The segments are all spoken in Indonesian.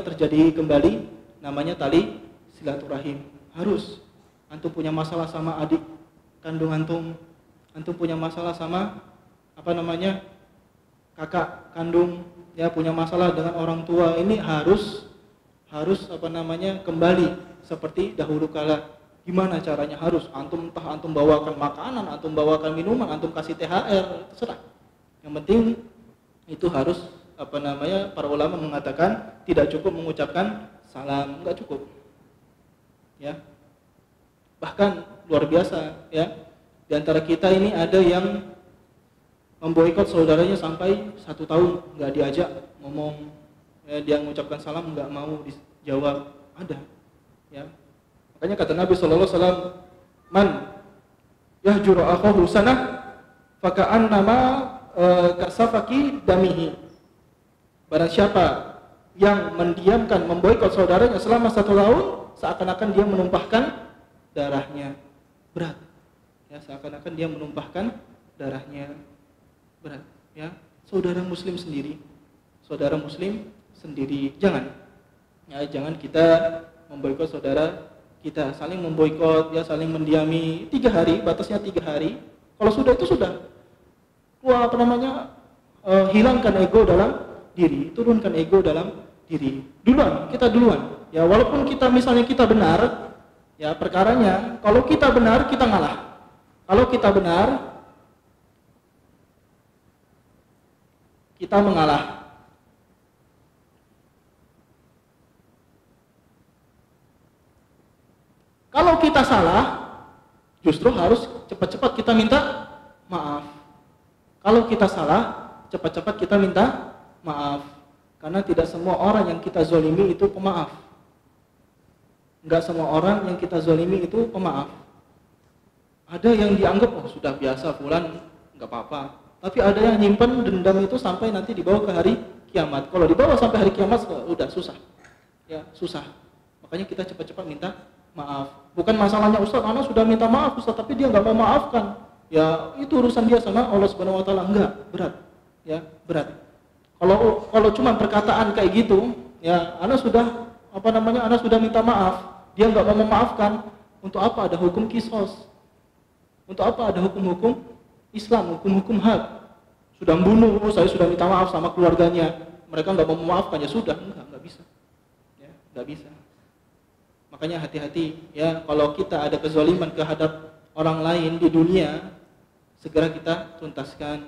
terjadi kembali, namanya tali silaturahim. Harus. Antum punya masalah sama adik kandung antum punya masalah sama kakak kandung, ya, punya masalah dengan orang tua, ini harus kembali seperti dahulu kala. Gimana caranya? Harus entah antum bawakan makanan, antum bawakan minuman, antum kasih THR, terserah. Yang penting itu harus para ulama mengatakan tidak cukup mengucapkan salam, enggak cukup. Ya. Bahkan luar biasa, ya. Di antara kita ini ada yang memboikot saudaranya sampai 1 tahun enggak diajak ngomong, ya, dia mengucapkan salam enggak mau dijawab, ada, ya. Makanya kata Nabi sallallahu alaihi wasallam, "Man yahjuru akhahu sanah faka'annama kasafaki damihi." Barang siapa yang mendiamkan, memboikot saudaranya selama 1 tahun, seakan-akan dia menumpahkan darahnya. Berat. Ya, seakan-akan dia menumpahkan darahnya. Berat, ya. Saudara muslim sendiri. Jangan. Ya, jangan kita memboikot saudara kita, saling memboikot, ya, saling mendiami 3 hari, batasnya 3 hari. Kalau sudah itu sudah. Hilangkan ego dalam diri, turunkan ego dalam diri. Kita duluan. Ya, walaupun misalnya kita benar, ya, perkaranya kalau kita benar kita ngalah. Kalau kita benar kita mengalah. Kalau kita salah, justru harus cepat-cepat kita minta maaf. Kalau kita salah, cepat-cepat kita minta maaf. Karena tidak semua orang yang kita zolimi itu pemaaf. Enggak semua orang yang kita zolimi itu pemaaf. Ada yang dianggap, oh sudah biasa, fulan enggak apa-apa. Tapi ada yang nyimpen dendam itu sampai nanti dibawa ke hari kiamat. Kalau dibawa sampai hari kiamat, udah susah. Ya, susah. Makanya kita cepat-cepat minta maaf. Bukan masalahnya Ustaz, anak sudah minta maaf Ustaz, tapi dia enggak mau maafkan. Ya, itu urusan dia sama Allah Subhanahu wa taala. Enggak, berat. Ya, berat. Kalau cuma perkataan kayak gitu, ya, anak sudah minta maaf, dia enggak mau memaafkan. Untuk apa ada hukum kisos? Untuk apa ada hukum-hukum Islam, hukum-hukum had? Sudah membunuh, saya sudah minta maaf sama keluarganya, mereka enggak mau memaafkan, ya sudah, enggak bisa. Ya, enggak bisa. Makanya hati-hati, ya, kalau kita ada kezaliman terhadap orang lain di dunia, segera kita tuntaskan.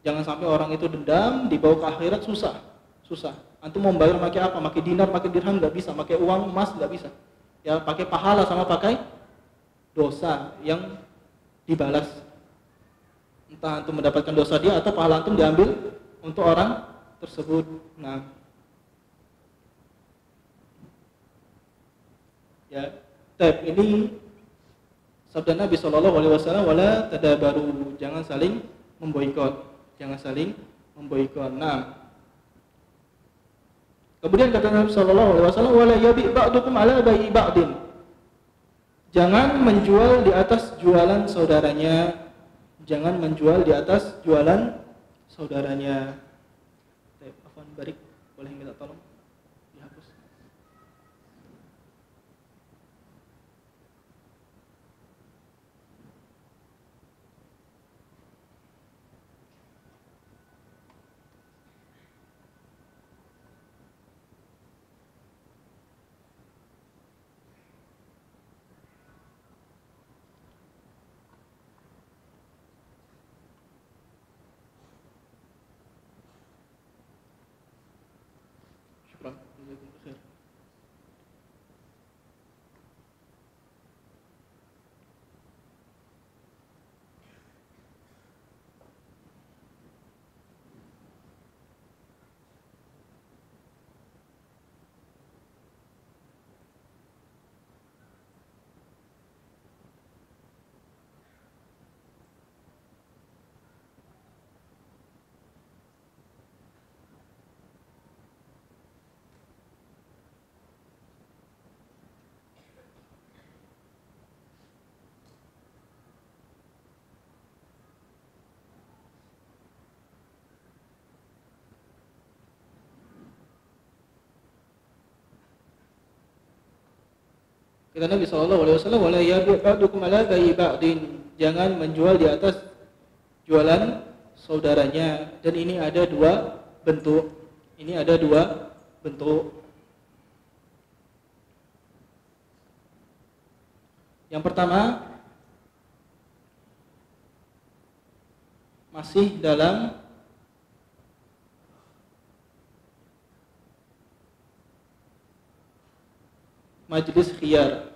Jangan sampai orang itu dendam, dibawa ke akhirat susah. Antum mau bayar pakai apa? Pakai dinar, pakai dirham enggak bisa, pakai uang emas enggak bisa. Ya, pakai pahala sama pakai dosa yang dibalas. Entah antum mendapatkan dosa dia atau pahala antum diambil untuk orang tersebut. Nah, ya, ini sabda Nabi sallallahu alaihi wasallam, wala tadabaru, jangan saling memboikot. Nah, kemudian kata Nabi sallallahu alaihi wasallam, wala yabi ba'dukum ala bai'i ba'din. Jangan menjual di atas jualan saudaranya. Afwan Barik, boleh minta tolong dihapus. Kata Nabi SAW, wala yabi' ba'dukum ala bai'i ba'din. Jangan menjual di atas jualan saudaranya. Dan ini ada dua bentuk. Ini ada dua bentuk. Yang pertama, masih dalam majelis khiyar.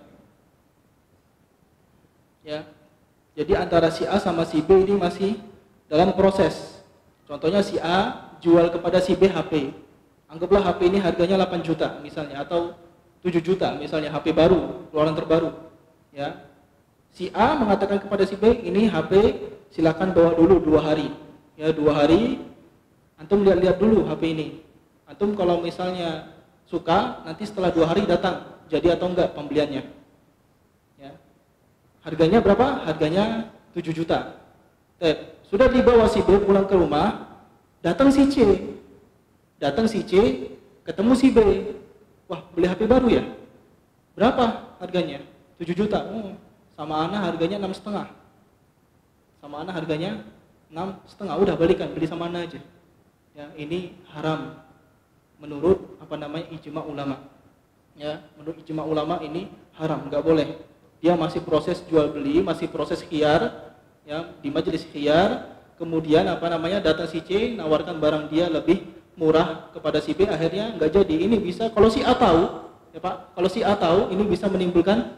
Ya. Jadi antara si A sama si B ini masih dalam proses. Contohnya si A jual kepada si B HP. Anggaplah HP ini harganya 8 juta misalnya, atau 7 juta misalnya, HP baru, keluaran terbaru. Ya. Si A mengatakan kepada si B, ini HP silakan bawa dulu 2 hari. Ya, 2 hari antum lihat-lihat dulu HP ini. Antum kalau misalnya suka, nanti setelah 2 hari datang, jadi atau enggak pembeliannya. Ya. Harganya berapa? Harganya 7 juta. Sudah dibawa si B pulang ke rumah, datang si C. Datang si C, ketemu si B. Wah, beli HP baru ya? Berapa harganya? 7 juta. Oh, sama ana harganya 6,5. Sama ana harganya 6,5. Udah balikan, beli sama ana aja. Ya, ini haram menurut ijma ulama. Ya, menurut ijma ulama ini haram, nggak boleh. Dia masih proses jual beli, masih proses khiyar, ya, di majelis khiyar. Kemudian datang si C, nawarkan barang dia lebih murah kepada si B, akhirnya nggak jadi. Ini bisa kalau si A tahu, ya Pak, kalau si A tahu, ini bisa menimbulkan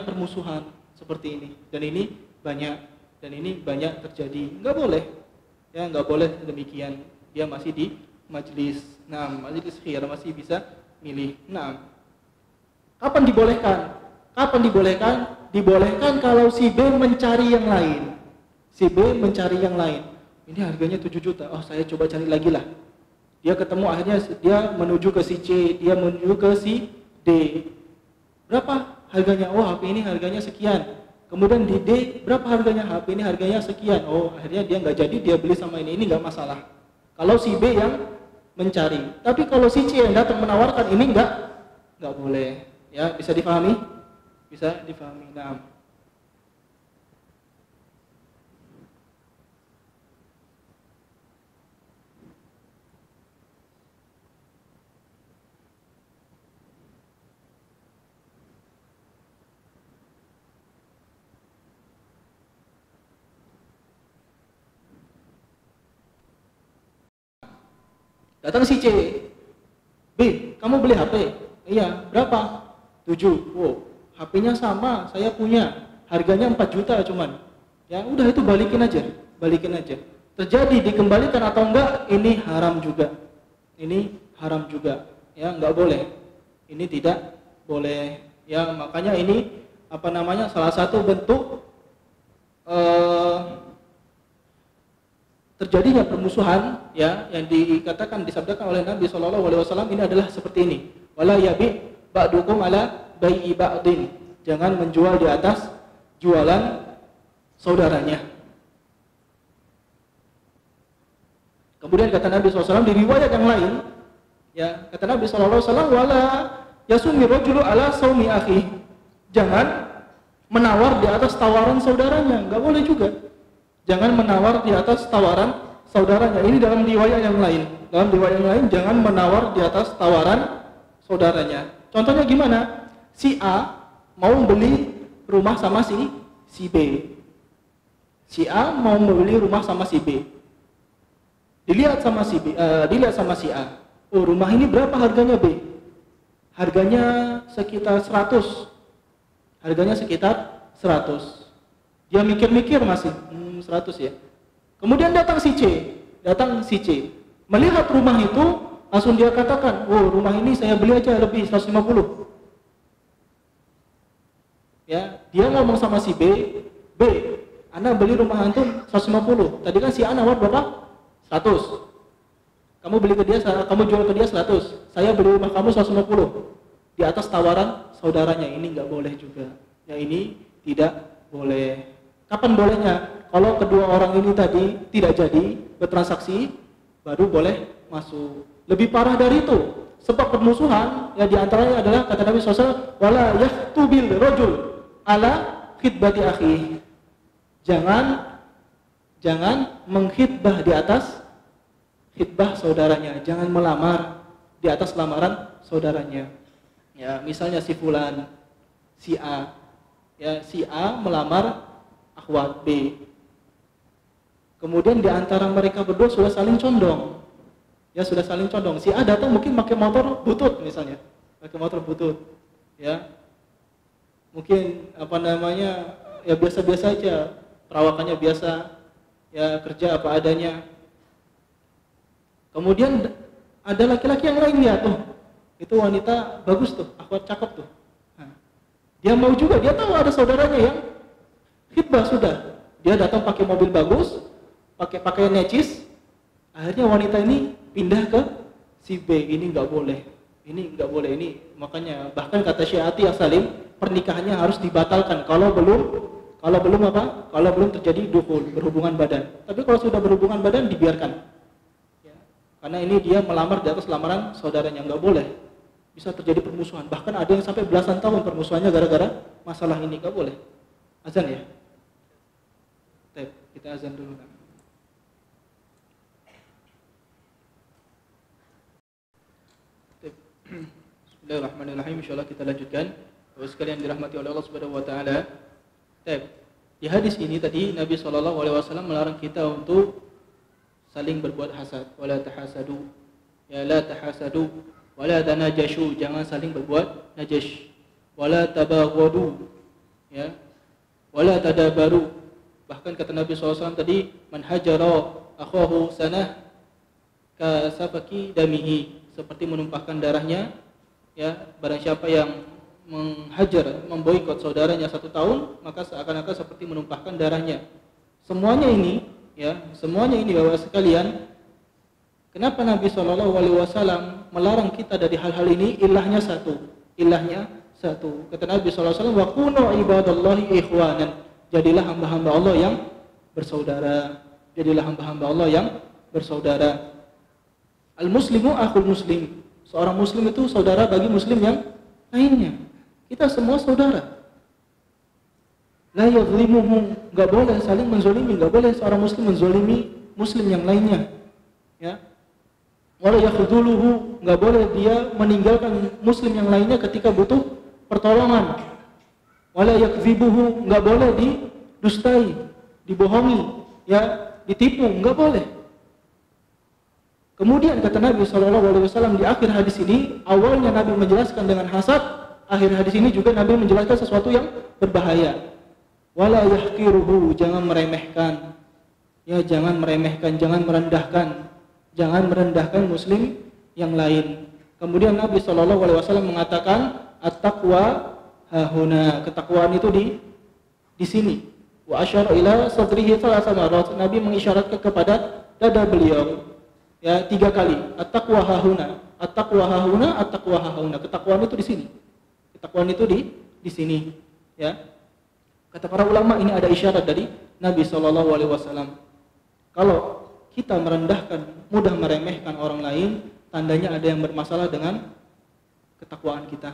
permusuhan seperti ini. Dan ini banyak terjadi. Nggak boleh, ya, nggak boleh demikian. Dia masih di majelis, majelis khiyar, masih bisa milih. Kapan dibolehkan? Dibolehkan kalau si B mencari yang lain. Si B mencari yang lain. Ini harganya 7 juta. Oh, saya coba cari lagi lah. Dia ketemu, akhirnya dia menuju ke si C, dia menuju ke si D. Berapa harganya? Oh, HP ini harganya sekian. Kemudian di D, berapa harganya? HP ini harganya sekian. Oh, akhirnya dia nggak jadi, dia beli sama ini nggak masalah. Kalau si B yang mencari. Tapi kalau si C yang datang menawarkan, ini nggak boleh. Ya, bisa difahami? Bisa difahami. Datang si C, B, kamu beli HP? Iya, berapa? 7. Wow, HP-nya sama, saya punya. Harganya 4 juta cuman. Ya, udah itu balikin aja. Terjadi dikembalikan atau enggak, ini haram juga. Ya, enggak boleh. Ini tidak boleh. Ya, makanya ini salah satu bentuk terjadinya permusuhan, ya, yang disabdakan oleh Nabi SAW ini adalah seperti ini. Wala yabi' ba'dukum ala bai'i ba'din. Jangan menjual di atas jualan saudaranya. Kemudian kata Nabi SAW di riwayat yang lain, ya, kata Nabi SAW, wala yasumi rajulu ala saumi akhi. Jangan menawar di atas tawaran saudaranya, enggak boleh juga. Jangan menawar di atas tawaran saudaranya. Ini dalam riwayat yang lain. Jangan menawar di atas tawaran saudaranya. Contohnya gimana? Si A mau beli rumah sama si B. Si A mau membeli rumah sama si B. Dilihat sama si A. Oh, rumah ini berapa harganya, B? Harganya sekitar 100. Dia mikir-mikir masih 100 ya. Kemudian datang si C. Melihat rumah itu, langsung dia katakan, "Oh, rumah ini saya beli aja lebih 150." Ya, dia ngomong sama si B, "B, Anda beli rumah antum 150. Tadi kan si A nawar berapa? 100. Kamu jual ke dia 100. Saya beli rumah kamu 150." Di atas tawaran saudaranya, ini enggak boleh juga. Ya, ini tidak boleh. Kapan bolehnya? Kalau kedua orang ini tadi tidak jadi bertransaksi, baru boleh masuk. Lebih parah dari itu, sebab permusuhan, ya diantaranya adalah kata Nabi SAW, wala yahtubil rajul ala khitbati akhi. Jangan menghitbah di atas khitbah saudaranya, jangan melamar di atas lamaran saudaranya. Ya, misalnya si fulan, si A, ya si A melamar akhwat B. Kemudian di antara mereka berdua sudah saling condong. Ya, sudah saling condong. Si A datang mungkin pakai motor butut misalnya. Pakai motor butut. Ya. Mungkin ya biasa-biasa aja, perawakannya biasa. Ya, kerja apa adanya. Kemudian ada laki-laki yang lainnya tuh. Itu wanita bagus tuh, akhwat cakep tuh. Nah, dia mau juga, dia tahu ada saudaranya yang khitbah sudah. Dia datang pakai mobil bagus, pakai pakaian necis. Akhirnya wanita ini pindah ke si B. Ini nggak boleh. Ini nggak boleh ini. Makanya bahkan kata Syiati As-Salim, pernikahannya harus dibatalkan kalau belum terjadi dukhul, berhubungan badan. Tapi kalau sudah berhubungan badan dibiarkan. Ya. Karena ini dia melamar di atas lamaran saudaranya, nggak boleh. Bisa terjadi permusuhan. Bahkan ada yang sampai belasan tahun permusuhannya gara-gara masalah ini, nggak boleh. Azan ya. Kita azan dulu kan. Bismillahirrahmanirrahim. Insyaallah kita lanjutkan. Bapak sekalian dirahmati oleh Allah Subhanahu wa taala. Di hadis ini tadi Nabi SAW melarang kita untuk saling berbuat hasad. Wala tahasadu. Ya la tahasadu. Wala tanajashu. Jangan saling berbuat najash. Wala tabaghadu. Ya. Wala tadabaru. Bahkan kata Nabi SAW tadi, man hajara akhahu sanah ka safaki damihi, seperti menumpahkan darahnya. Ya, barang siapa yang menghajar, memboikot saudaranya 1 tahun, maka seakan-akan seperti menumpahkan darahnya. Semuanya ini Bapak sekalian, kenapa Nabi SAW melarang kita dari hal-hal ini? Ilahnya satu. Kata Nabi SAW, wa kunu ibadallahi ikhwanan. Jadilah hamba-hamba Allah yang bersaudara. Al-muslimu akhul muslim. Seorang muslim itu saudara bagi muslim yang lainnya. Kita semua saudara. La yadhlimuhu, enggak boleh saling menzolimi, enggak boleh seorang muslim menzolimi muslim yang lainnya. Ya. Wala yakhdhuluhu, enggak boleh dia meninggalkan muslim yang lainnya ketika butuh pertolongan. Wala yakdzibuhu, enggak boleh didustai, dibohongi, ya, ditipu, enggak boleh. Kemudian kata Nabi SAW di akhir hadis ini, awalnya Nabi menjelaskan dengan hasad, akhir hadis ini juga Nabi menjelaskan sesuatu yang berbahaya. Wala yahqiruhu, jangan meremehkan. Ya, jangan meremehkan, jangan merendahkan muslim yang lain. Kemudian Nabi SAW mengatakan, at-taqwa hahuna, ketakwaan itu di sini. Wa asyara ila sadrihi thalatha marat, Nabi mengisyaratkan kepada dada beliau. Ya, 3 kali. At-taqwa hahuna, at-taqwa hahuna, at-taqwa hahuna. Ketakwaan itu di sini. Ketakwaan itu di sini, ya. Kata para ulama, ini ada isyarat dari Nabi SAW. Kalau kita merendahkan, mudah meremehkan orang lain, tandanya ada yang bermasalah dengan ketakwaan kita.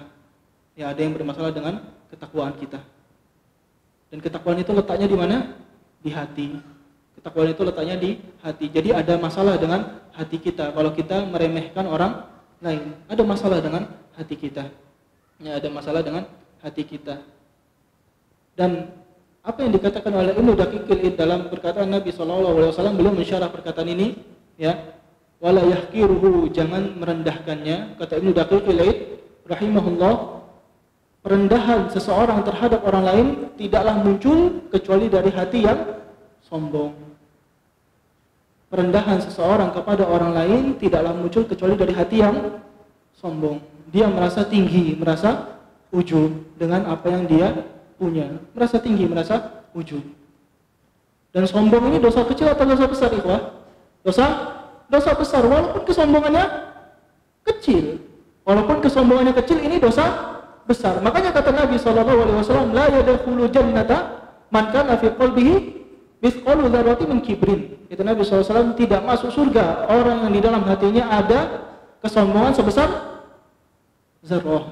Ya, ada yang bermasalah dengan ketakwaan kita. Dan ketakwaan itu letaknya di mana? Di hati. Ketakwaan itu letaknya di hati. Jadi ada masalah dengan hati kita. Kalau kita meremehkan orang lain, ada masalah dengan hati kita. Ya, ada masalah dengan hati kita. Dan apa yang dikatakan oleh Ibnu Daqiqil Id dalam perkataan Nabi SAW, beliau mensyarah perkataan ini, ya, wala yahqiruhu, jangan merendahkannya. Kata Ibnu Daqiqil Id rahimahullah, perendahan seseorang terhadap orang lain tidaklah muncul kecuali dari hati yang sombong. Perendahan seseorang kepada orang lain tidaklah muncul kecuali dari hati yang sombong. Dia merasa tinggi, merasa ujub dengan apa yang dia punya. Merasa tinggi, merasa ujub. Dan sombong ini dosa kecil atau dosa besar, ikhwah? Dosa besar, walaupun kesombongannya kecil. Walaupun kesombongannya kecil, ini dosa besar. Makanya kata Nabi SAW, la yadkhulu jannata man kana fi qalbihi mithqalu dzarratin min kibrin. Itu Nabi SAW, tidak masuk surga orang yang di dalam hatinya ada kesombongan sebesar zarrah,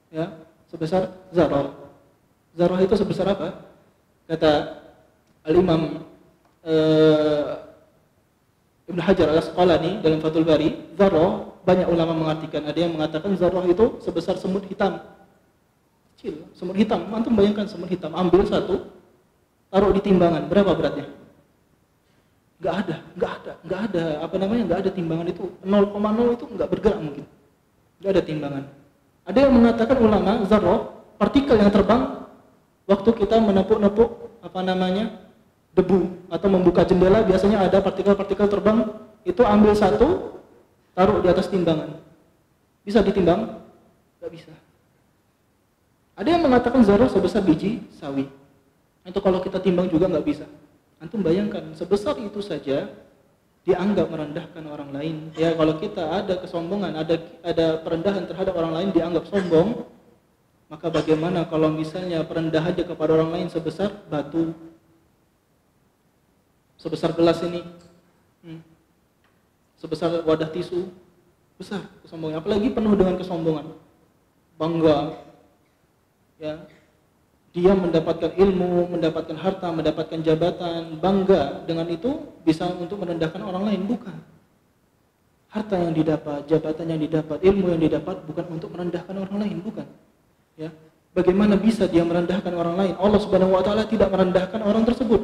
ya, sebesar zarrah. Zarrah itu sebesar apa? Kata Al-Imam Ibnu Hajar Al-Asqalani dalam Fathul Bari, zarrah banyak ulama mengartikan. Ada yang mengatakan zarrah itu sebesar semut hitam. Kecil, semut hitam. Antum bayangkan semut hitam, ambil satu, taruh di timbangan, berapa beratnya? Enggak ada timbangan itu, 0,0 itu enggak bergerak mungkin. Enggak ada timbangan. Ada yang mengatakan ulama zarrah, partikel yang terbang waktu kita menepuk-nepuk debu atau membuka jendela, biasanya ada partikel-partikel terbang, itu ambil satu, taruh di atas timbangan. Bisa ditimbang? Enggak bisa. Ada yang mengatakan zarrah sebesar biji sawi. Itu kalau kita timbang juga enggak bisa. Antum bayangkan, sebesar itu saja dianggap merendahkan orang lain. Ya, kalau kita ada kesombongan, ada perendahan terhadap orang lain dianggap sombong, maka bagaimana kalau misalnya perendahannya kepada orang lain sebesar batu, sebesar gelas ini, sebesar wadah tisu, besar kesombongan. Apalagi penuh dengan kesombongan, bangga, ya, dia mendapatkan ilmu, mendapatkan harta, mendapatkan jabatan, bangga dengan itu bisa untuk merendahkan orang lain. Bukan. Harta yang didapat, jabatan yang didapat, ilmu yang didapat bukan untuk merendahkan orang lain, bukan. Ya. Bagaimana bisa dia merendahkan orang lain? Allah Subhanahu wa taala tidak merendahkan orang tersebut.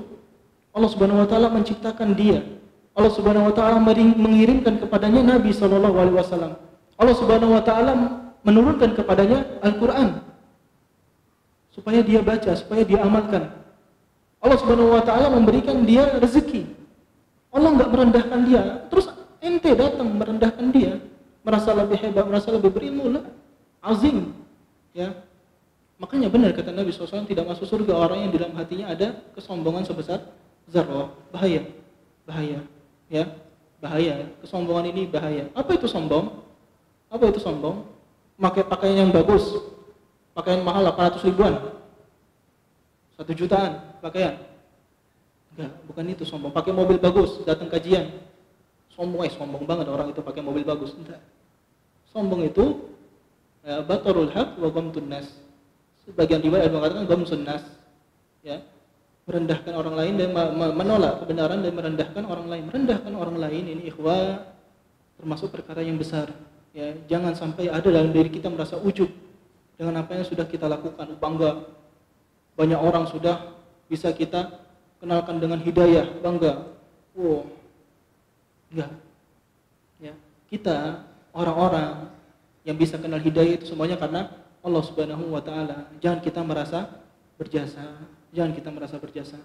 Allah Subhanahu wa taala menciptakan dia. Allah Subhanahu wa taala mengirimkan kepadanya Nabi sallallahu alaihi wasallam. Allah Subhanahu wa taala menurunkan kepadanya Al-Qur'an supaya dia baca, supaya dia amalkan. Allah Subhanahu wa taala memberikan dia rezeki. Allah enggak merendahkan dia. Terus ente datang merendahkan dia, merasa lebih hebat, merasa lebih berilmu, lah. Azim. Ya. Makanya benar kata Nabi SAW, tidak masuk surga orang yang di dalam hatinya ada kesombongan sebesar zarrah. Bahaya. Bahaya. Ya. Bahaya. Kesombongan ini bahaya. Apa itu sombong? Apa itu sombong? Pakai pakaian yang bagus. Pakaian mahal 800 ribuan, 1 jutaan pakaian. Enggak, bukan itu sombong. Pakai mobil bagus, datang kajian, sombong banget orang itu pakai mobil bagus. Enggak. Sombong itu batarul haq wa ghamtun nas. Sebagian riwayat mengatakan ghamsun nas, ya, merendahkan orang lain dan menolak kebenaran dan merendahkan orang lain. Merendahkan orang lain ini ikhwah termasuk perkara yang besar. Ya, jangan sampai ada dalam diri kita merasa ujub dengan apa yang sudah kita lakukan, bangga. Banyak orang sudah bisa kita kenalkan dengan hidayah, bangga. Wow. Enggak. Ya, kita orang-orang yang bisa kenal hidayah itu semuanya karena Allah Subhanahu wa taala. Jangan kita merasa berjasa, jangan kita merasa berjasa.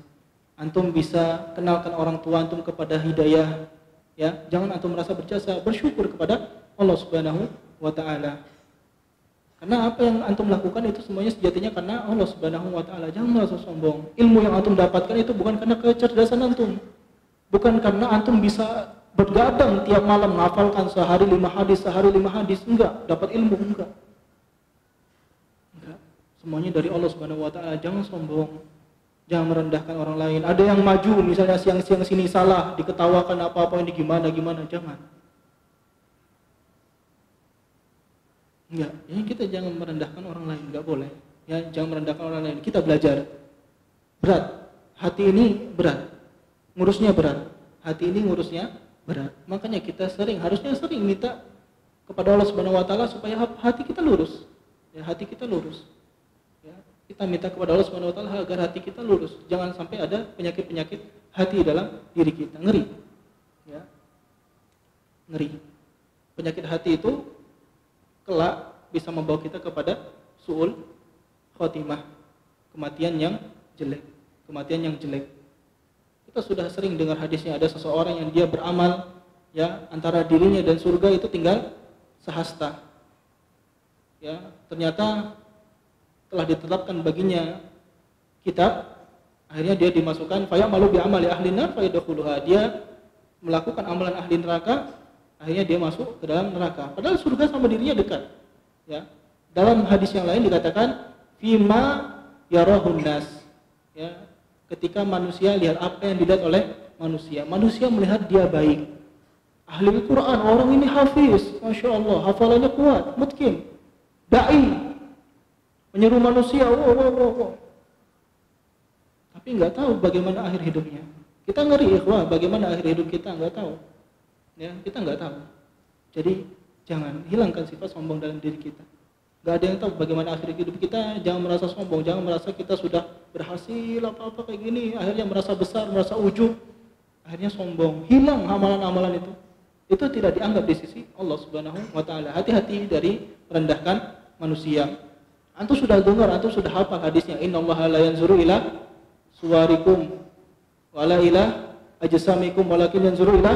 Antum bisa kenalkan orang tua antum kepada hidayah, ya. Jangan antum merasa berjasa, bersyukur kepada Allah Subhanahu wa taala. Karena apa yang antum lakukan itu semuanya sejatinya karena Allah Subhanahu wa taala. Jangan merasa sombong. Ilmu yang antum dapatkan itu bukan karena kecerdasan antum. Bukan karena antum bisa bergadang tiap malam menghafalkan sehari 5 hadis, enggak, dapat ilmu enggak. Enggak. Semuanya dari Allah Subhanahu wa taala. Jangan sombong. Jangan merendahkan orang lain. Ada yang maju misalnya siang-siang sini salah, diketawakan apa-apa ini gimana, jangan. Enggak, ya kita jangan merendahkan orang lain, enggak boleh. Ya, jangan merendahkan orang lain. Kita belajar. Berat. Hati ini berat. Ngurusnya berat. Hati ini ngurusnya berat. Makanya kita harusnya sering minta kepada Allah Subhanahu wa taala supaya hati kita lurus. Ya, hati kita lurus. Ya, kita minta kepada Allah Subhanahu wa taala agar hati kita lurus. Jangan sampai ada penyakit-penyakit hati dalam diri kita. Ngeri. Ya. Ngeri. Penyakit hati itu kelak bisa membawa kita kepada su'ul khotimah, kematian yang jelek. Kita sudah sering dengar hadisnya, ada seseorang yang dia beramal, ya, antara dirinya dan surga itu tinggal sehasta. Ya, ternyata telah ditetapkan baginya kitab, akhirnya dia dimasukkan fayamalu bi amali ahli nar fayadkhuluha. Dia melakukan amalan ahli neraka, akhirnya dia masuk ke dalam neraka. Padahal surga sama dirinya dekat. Ya. Dalam hadis yang lain dikatakan fima yarahun nas. Ya. Ketika manusia lihat apa yang dilihat oleh manusia. Manusia melihat dia baik. Ahli Al-Quran, orang ini hafiz, Masya Allah, hafalannya kuat, mungkin. dai, menyeru manusia, wow. Tapi nggak tahu bagaimana akhir hidupnya. Kita ngeri, ikhwah, bagaimana akhir hidup kita nggak tahu. Ya, kita nggak tahu. Jadi jangan hilangkan sifat sombong dalam diri kita. Nggak ada yang tahu bagaimana akhir hidup kita. Jangan merasa sombong, jangan merasa kita sudah berhasil apa-apa kayak gini. Akhirnya merasa besar, merasa ujub. Akhirnya sombong, hilang amalan-amalan itu. Itu tidak dianggap di sisi Allah Subhanahu wa taala. Hati-hati dari merendahkan manusia. Antum sudah dengar, antum sudah hafal hadisnya, innallaha la yanzuru ila suwarikum wala ila ajsamikum walakin yanzuru ila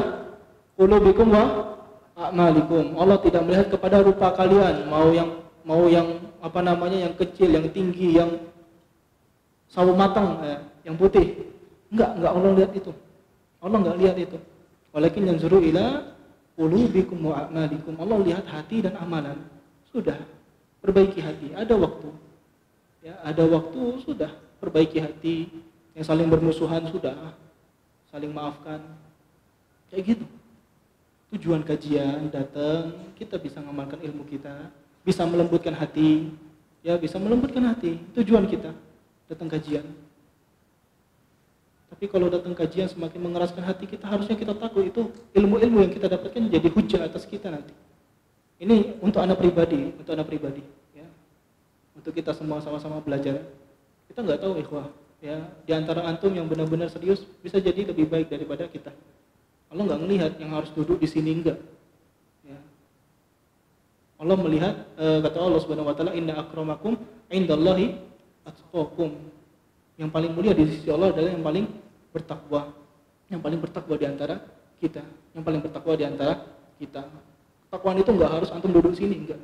qulubikum wa a'malikum. Allah tidak melihat kepada rupa kalian, mau yang apa namanya, yang kecil, yang tinggi, yang sawo matang, yang putih. Enggak Allah lihat itu. Allah enggak lihat itu. Walakin yanzuru ila qulubikum wa a'malikum. Allah lihat hati dan amalan. Sudah, perbaiki hati. Ada waktu. Ya, ada waktu, sudah perbaiki hati. Yang saling bermusuhan sudah saling maafkan. Kayak gitu. Tujuan kajian datang, kita bisa mengamalkan ilmu kita, bisa melembutkan hati, ya bisa melembutkan hati. Tujuan kita datang kajian. Tapi kalau datang kajian semakin mengeraskan hati kita, harusnya kita takut itu ilmu-ilmu yang kita dapatkan jadi hujah atas kita nanti. Ini untuk anak pribadi, ya. Untuk kita semua sama-sama belajar. Kita nggak tahu, ikhwah, ya, di antara antum yang benar-benar serius bisa jadi lebih baik daripada kita. Allah nggak melihat yang harus duduk di sini, enggak. Ya. Allah melihat, kata Allah Subhanahu wa taala, inna akramakum indallahi atqakum. Yang paling mulia di sisi Allah adalah yang paling bertakwa. Yang paling bertakwa di antara kita. Yang paling bertakwa di antara kita. Ketakwaan itu enggak harus antum duduk sini, enggak.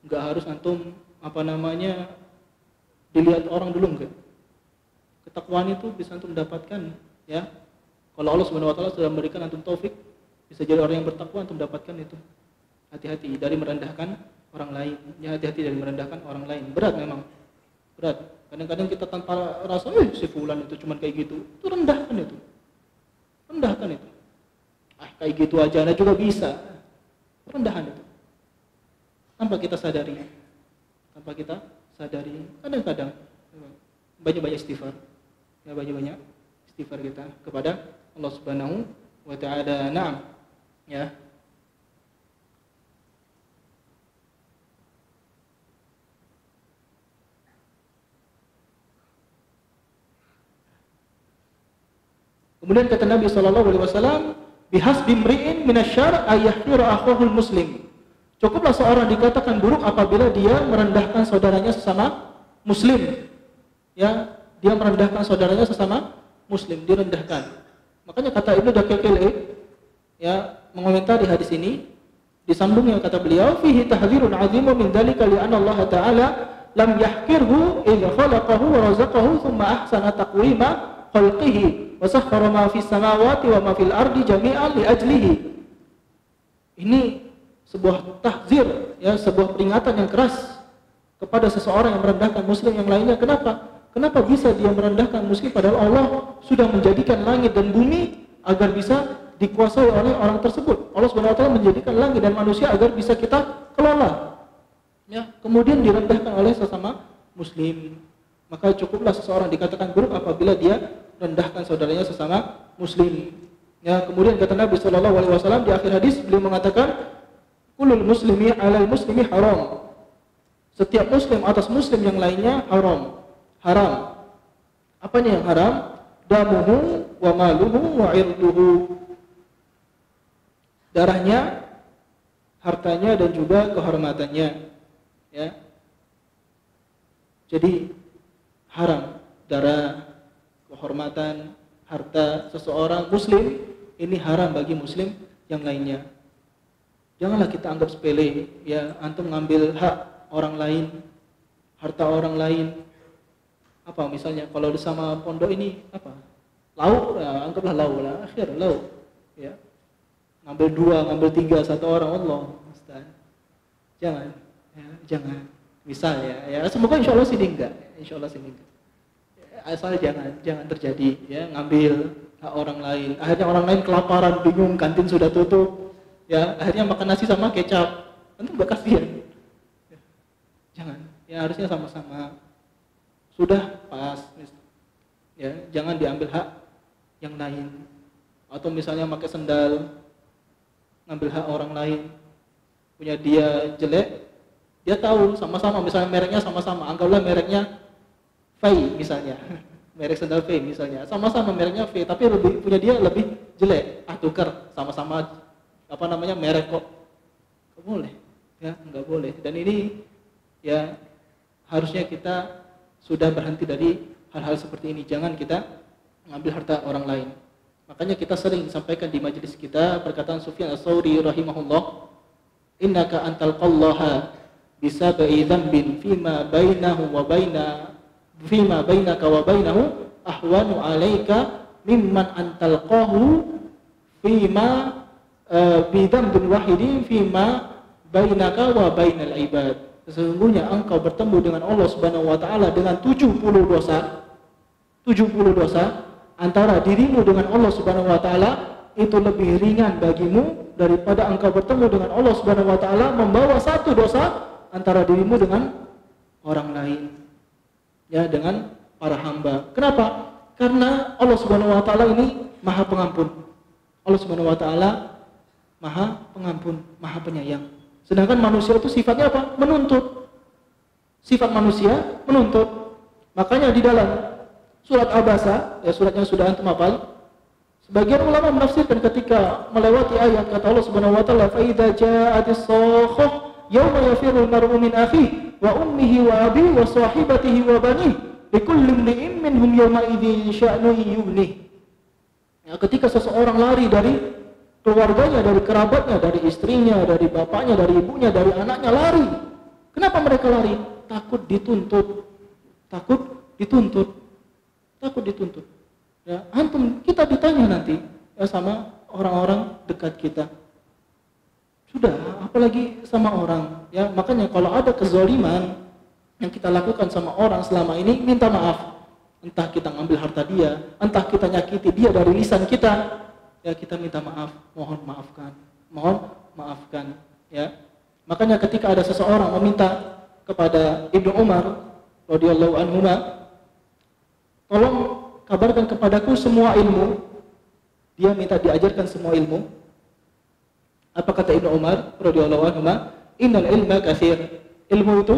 Enggak harus antum apa namanya dilihat orang dulu, enggak. Ketakwaan itu bisa antum dapatkan, ya. Kalau Allah Subhanahu wa taala sudah memberikan antum taufik, bisa jadi orang yang bertakwa, antum dapatkan itu. Hati-hati dari merendahkan orang lain. Ya, hati-hati dari merendahkan orang lain. Berat memang. Berat. Kadang-kadang kita tanpa rasa, si fulan itu cuma kayak gitu. Itu rendahkan itu. Rendahkan itu. Kayak gitu aja Anda juga bisa. Rendahan itu. Tanpa kita sadari. Tanpa kita sadari. Kadang-kadang banyak-banyak istighfar. Ya, banyak-banyak istighfar kita kepada Allah Subhanahu wa taala. Naam. Ya. Kemudian kata Nabi SAW, bihasbi mri'in minasyar ayyahqira akhahul muslim. Cukuplah seorang dikatakan buruk apabila dia merendahkan saudaranya sesama muslim. Ya, dia merendahkan saudaranya sesama muslim, direndahkan. Makanya kata Ibnu Daqiq ya, mengomentari hadis ini, disambungnya kata beliau, fihi tahdzirun 'azimun min dzalika li anna Allah Ta'ala lam yahqirhu idza khalaqahu wa razaqahu thumma ahsana taqwima khalqihi wa sakhkhara ma fis samawati wa ma fil ardi jami'an li ajlihi. Ini sebuah tahzir, ya, sebuah peringatan yang keras kepada seseorang yang merendahkan muslim yang lainnya. Kenapa bisa dia merendahkan muslim padahal Allah sudah menjadikan langit dan bumi agar bisa dikuasai oleh orang tersebut. Allah Subhanahu wa taala menjadikan langit dan manusia agar bisa kita kelola. Ya, kemudian direndahkan oleh sesama muslim. Maka cukuplah seseorang dikatakan buruk apabila dia rendahkan saudaranya sesama muslim. Ya, kemudian kata Nabi sallallahu alaihi wasallam di akhir hadis, beliau mengatakan, kulul muslimi 'alal muslimi haram. Setiap muslim atas muslim yang lainnya haram. Haram. Apanya yang haram? Damuhu wa maluhu wa irduhu. Darahnya, hartanya dan juga kehormatannya. Ya. Jadi haram darah, kehormatan, harta seseorang muslim ini haram bagi muslim yang lainnya. Janganlah kita anggap sepele, ya, antum ngambil hak orang lain, harta orang lain. Apa misalnya kalau sama pondok ini apa? Lauk, ya, anggaplah lauk lah, akhir lauk, ya. Ngambil 2, ngambil 3 satu orang, Allah musta'an. Jangan, ya, jangan. Misalnya, ya, semoga insyaallah sini enggak, insyaallah sini enggak. Asal jangan terjadi, ya, ngambil hak orang lain. Akhirnya orang lain kelaparan, bingung, kantin sudah tutup, ya, akhirnya makan nasi sama kecap. Tentu enggak kasihan. Ya harusnya sama-sama. Sudah pas. Ya, jangan diambil hak yang lain. Atau misalnya pakai sendal, ngambil hak orang lain. Punya dia jelek, dia tahu sama-sama, misalnya mereknya sama-sama, anggaplah mereknya V misalnya. Merek sendal V misalnya, sama-sama mereknya V, tapi punya dia lebih jelek. Tukar, sama-sama merek kok. Nggak boleh. Ya, nggak boleh. Dan ini ya harusnya kita sudah berhenti dari hal-hal seperti ini. Jangan kita mengambil harta orang lain. Makanya kita sering sampaikan di majelis kita perkataan Sufyan Ats-Tsauri rahimahullah, innaka antal qallaha bisabai dzambin fima bainahu wa fima bainaka wa bainahu ahwanu 'alaika mimman antalqahu fima bidzambin wahidin fima bainaka wa bainal ibad. Sesungguhnya engkau bertemu dengan Allah Subhanahu wa taala dengan 70 dosa antara dirimu dengan Allah Subhanahu wa taala itu lebih ringan bagimu daripada engkau bertemu dengan Allah Subhanahu wa taala membawa satu dosa antara dirimu dengan orang lain. Ya, dengan para hamba. Kenapa? Karena Allah Subhanahu wa taala ini Maha Pengampun. Allah Subhanahu wa taala Maha Pengampun, Maha Penyayang. Sedangkan manusia itu sifatnya apa? Menuntut. Sifat manusia menuntut. Makanya di dalam surat Abasa, ya suratnya sudah antum hafal, sebagian ulama menafsirkan ketika melewati ayat kata Allah Subhanahu wa taala, "Fa idza ja'atis sakhah yauma yafirul mar'u min akhihi wa ummihi wa abihi wa sahibatihi wa banihi likulli imri'in minhum yawma idzin sya'nun yughnih." Ya, ketika seseorang lari dari keluarganya, dari kerabatnya, dari istrinya, dari bapaknya, dari ibunya, dari anaknya, lari. Kenapa mereka lari? Takut dituntut. Ya, antum kita ditanya nanti ya sama orang-orang dekat kita. Sudah, apalagi sama orang. Ya, makanya kalau ada kezaliman yang kita lakukan sama orang selama ini, minta maaf. Entah kita ngambil harta dia, entah kita nyakiti dia dari lisan kita. Ya, kita minta maaf, mohon maafkan, ya. Makanya ketika ada seseorang meminta kepada Ibnu Umar radhiyallahu anhuma, tolong kabarkan kepadaku semua ilmu. Dia minta diajarkan semua ilmu. Apa kata Ibnu Umar radhiyallahu anhuma? Innal ilma katsir. Ilmu itu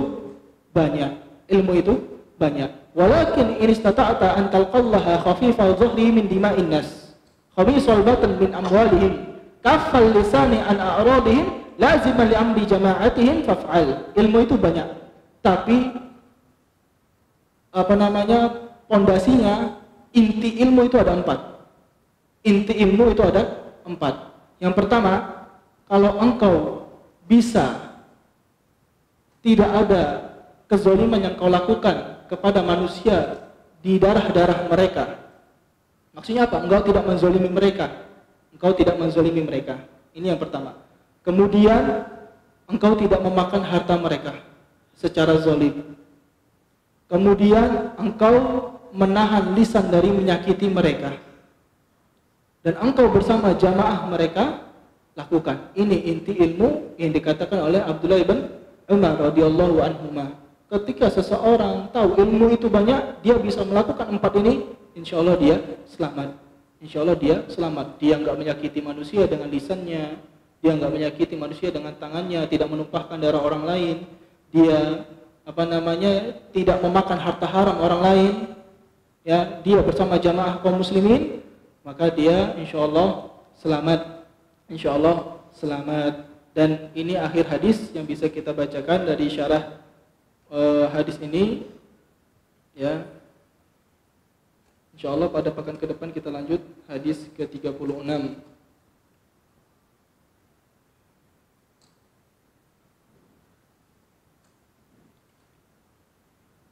banyak. Walakin in istata'ta an talqallaha khafifa dhahri min dima'in nas. Khabisal batan min amwalihim kafal lisani an a'radihim laziman li amri jama'atihim faf'al. Ilmu itu banyak, tapi pondasinya, inti ilmu itu ada 4. Yang pertama, kalau engkau bisa tidak ada kezaliman yang kau lakukan kepada manusia di darah-darah mereka. Maksudnya apa? Engkau tidak menzalimi mereka. Ini yang pertama. Kemudian engkau tidak memakan harta mereka secara zalim. Kemudian engkau menahan lisan dari menyakiti mereka. Dan engkau bersama jamaah mereka lakukan. Ini inti ilmu yang dikatakan oleh Abdullah bin Umar radhiyallahu anhuma. Ketika seseorang tahu ilmu itu banyak, dia bisa melakukan 4 ini, insya Allah dia selamat. Dia enggak menyakiti manusia dengan lisannya, dia enggak menyakiti manusia dengan tangannya, tidak menumpahkan darah orang lain, dia tidak memakan harta haram orang lain, ya, dia bersama jamaah kaum muslimin, maka dia insya Allah selamat. Dan ini akhir hadis yang bisa kita bacakan dari syarah hadis ini, ya. Insya Allah pada pekan ke depan kita lanjut hadis ke-36.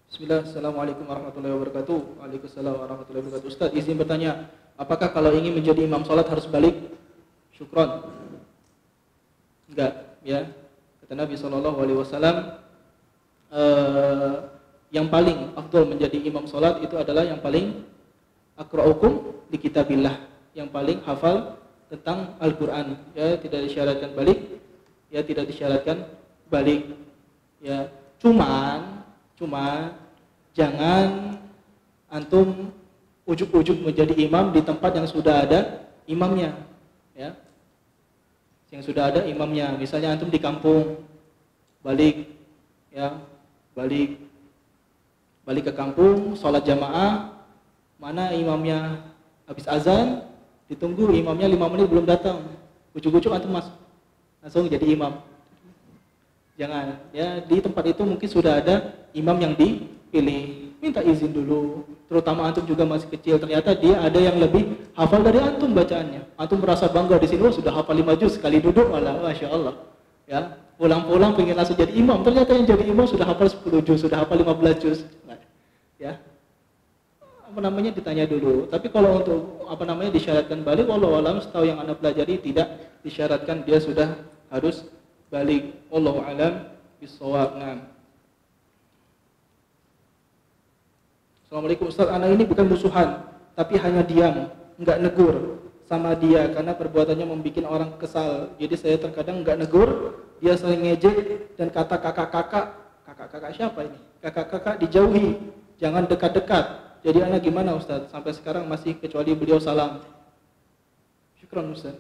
Bismillah, assalamualaikum warahmatullahi wabarakatuh. Waalaikumsalam warahmatullahi wabarakatuh. Ustaz, izin bertanya, apakah kalau ingin menjadi imam salat harus balik? Syukron. Enggak, ya. Kata Nabi SAW, yang paling afdal menjadi imam salat itu adalah yang paling aqra'ukum di kitabillah, yang paling hafal tentang Al-Qur'an. Ya, tidak disyaratkan balik, ya, tidak disyaratkan balik. Ya, cuman Cuma jangan antum ujuk-ujuk menjadi imam di tempat yang sudah ada imamnya, ya. Yang sudah ada imamnya. Misalnya antum di kampung, balik ke kampung, sholat jamaah, mana imamnya habis azan, ditunggu imamnya 5 menit belum datang, ujuk-ujuk antum masuk, langsung jadi imam. Jangan, ya, di tempat itu mungkin sudah ada imam yang dipilih, minta izin dulu. Terutama antum juga masih kecil, ternyata dia ada yang lebih hafal dari antum bacaannya. Antum merasa bangga di sini, sudah hafal 5 juz sekali duduk, malah masya Allah. Ya, pulang-pulang pengen langsung jadi imam, ternyata yang jadi imam sudah hafal 10 juz, sudah hafal 15 juz. Ya, ditanya dulu. Tapi kalau untuk disyaratkan balik, wallahu alam, setahu yang Anda pelajari tidak disyaratkan dia sudah harus balik. Wallahu alam bissawab. Assalamualaikum Ustaz, anak ini bukan musuhan, tapi hanya diam, enggak negur sama dia karena perbuatannya membuat orang kesal. Jadi saya terkadang enggak negur, dia sering ngejek dan kata kakak-kakak siapa ini? Kakak-kakak dijauhi, jangan dekat-dekat. Jadi anak gimana Ustaz? Sampai sekarang masih kecuali beliau salam. Syukran Ustaz.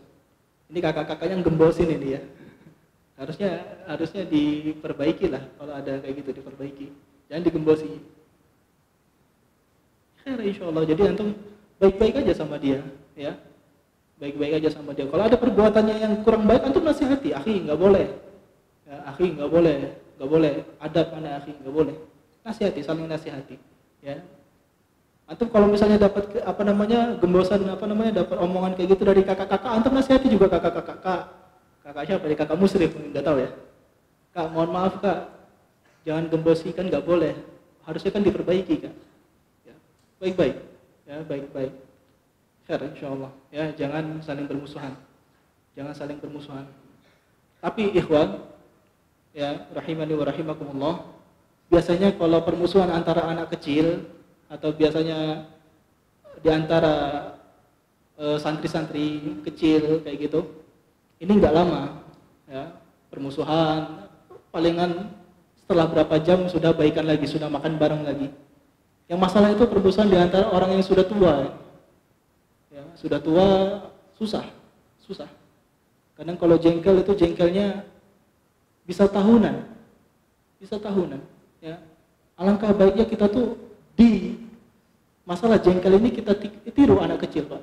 Ini kakak-kakaknya yang gembosin ini ya. Harusnya diperbaiki lah, kalau ada kayak gitu diperbaiki. Jangan digembosi. Insyaallah. Jadi antum baik-baik aja sama dia, ya. Baik-baik aja sama dia. Kalau ada perbuatannya yang kurang baik, antum nasihati, akhi enggak boleh. Ya, akhi enggak boleh. Adab anak akhi enggak boleh. Nasihati, saling nasihati, ya. Antum kalau misalnya dapat gembosan dapat omongan kayak gitu dari kakak-kakak, antum nasihati juga kakak-kakak. Kakak siapa? Dari kakak musyrif, enggak tahu ya. Kak, mohon maaf Kak. Jangan gembosi, kan enggak boleh. Harusnya kan diperbaiki, Kak. Baik-baik, ya, baik-baik. Khair insyaallah. Ya, jangan saling bermusuhan. Tapi ikhwan, ya, rahimani wa rahimakumullah, biasanya kalau permusuhan antara anak kecil atau biasanya di antara santri-santri kecil kayak gitu, ini enggak lama, ya. Permusuhan palingan setelah berapa jam sudah baikan lagi, sudah makan bareng lagi. Yang masalah itu permusuhan di antara orang yang sudah tua. Ya, sudah tua susah. Kadang kalau jengkel itu jengkelnya bisa tahunan. Ya. Alangkah baiknya kita tuh di masalah jengkel ini kita tiru anak kecil, Pak.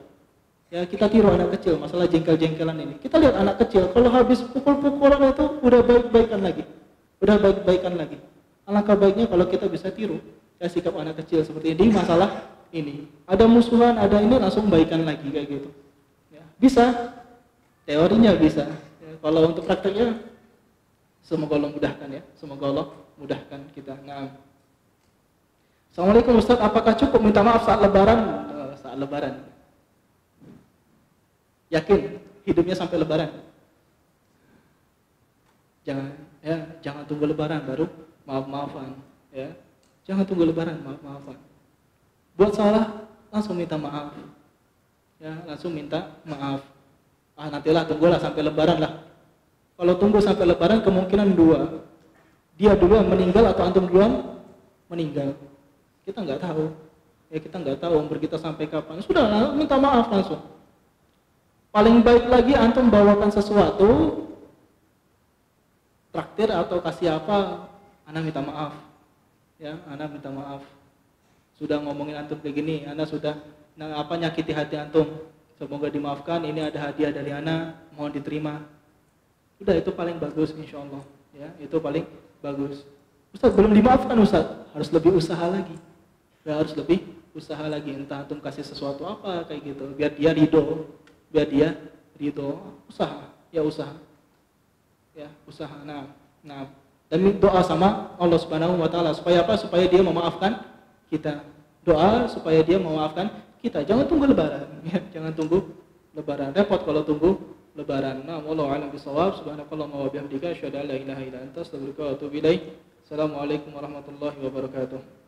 Ya, kita tiru anak kecil masalah jengkel-jengkelan ini. Kita lihat anak kecil kalau habis pukul-pukulan itu udah baik-baikan lagi. Alangkah baiknya kalau kita bisa tiru sikap anak kecil seperti ini masalah ini. Ada musuhan, ada ini langsung baikan lagi kayak gitu. Ya, bisa, teorinya bisa. Ya, kalau untuk prakteknya, semoga Allah mudahkan ya. Semoga Allah mudahkan kita. Nah, Assalamualaikum Ustaz, apakah cukup minta maaf saat Lebaran? Saat Lebaran. Yakin hidupnya sampai Lebaran? Jangan tunggu Lebaran baru maaf-maafan. Ya. Jangan tunggu Lebaran, maaf-maafan. Buat salah, langsung minta maaf. Ya, langsung minta maaf. Nantilah, tunggulah sampai Lebaran lah. Kalau tunggu sampai Lebaran, kemungkinan 2. Dia duluan meninggal atau antum duluan meninggal. Kita nggak tahu. Ya, kita nggak tahu umur kita sampai kapan. Sudah, minta maaf langsung. Paling baik lagi antum bawakan sesuatu, traktir atau kasih apa, anak minta maaf. Ya, anak minta maaf. Sudah ngomongin antum kayak gini, anak sudah nyakiti hati antum. Semoga dimaafkan, ini ada hadiah dari anak, mohon diterima. Sudah, itu paling bagus insyaallah. Ya, itu paling bagus. Ustaz, belum dimaafkan Ustaz, harus lebih usaha lagi. Ya, harus lebih usaha lagi. Entah antum kasih sesuatu apa kayak gitu, biar dia ridho. Usaha. Ya, usaha. Nah. Dan doa sama Allah Subhanahu wa taala supaya apa? Supaya dia memaafkan kita. Doa supaya dia memaafkan kita. Jangan tunggu Lebaran, ya. Jangan tunggu Lebaran. Repot kalau tunggu Lebaran. Nah, wallahu a'lam bishawab. Subhanakallahumma wa bihamdika asyhadu an la ilaha illa anta astaghfiruka wa atubu ilaik. Assalamualaikum warahmatullahi wabarakatuh.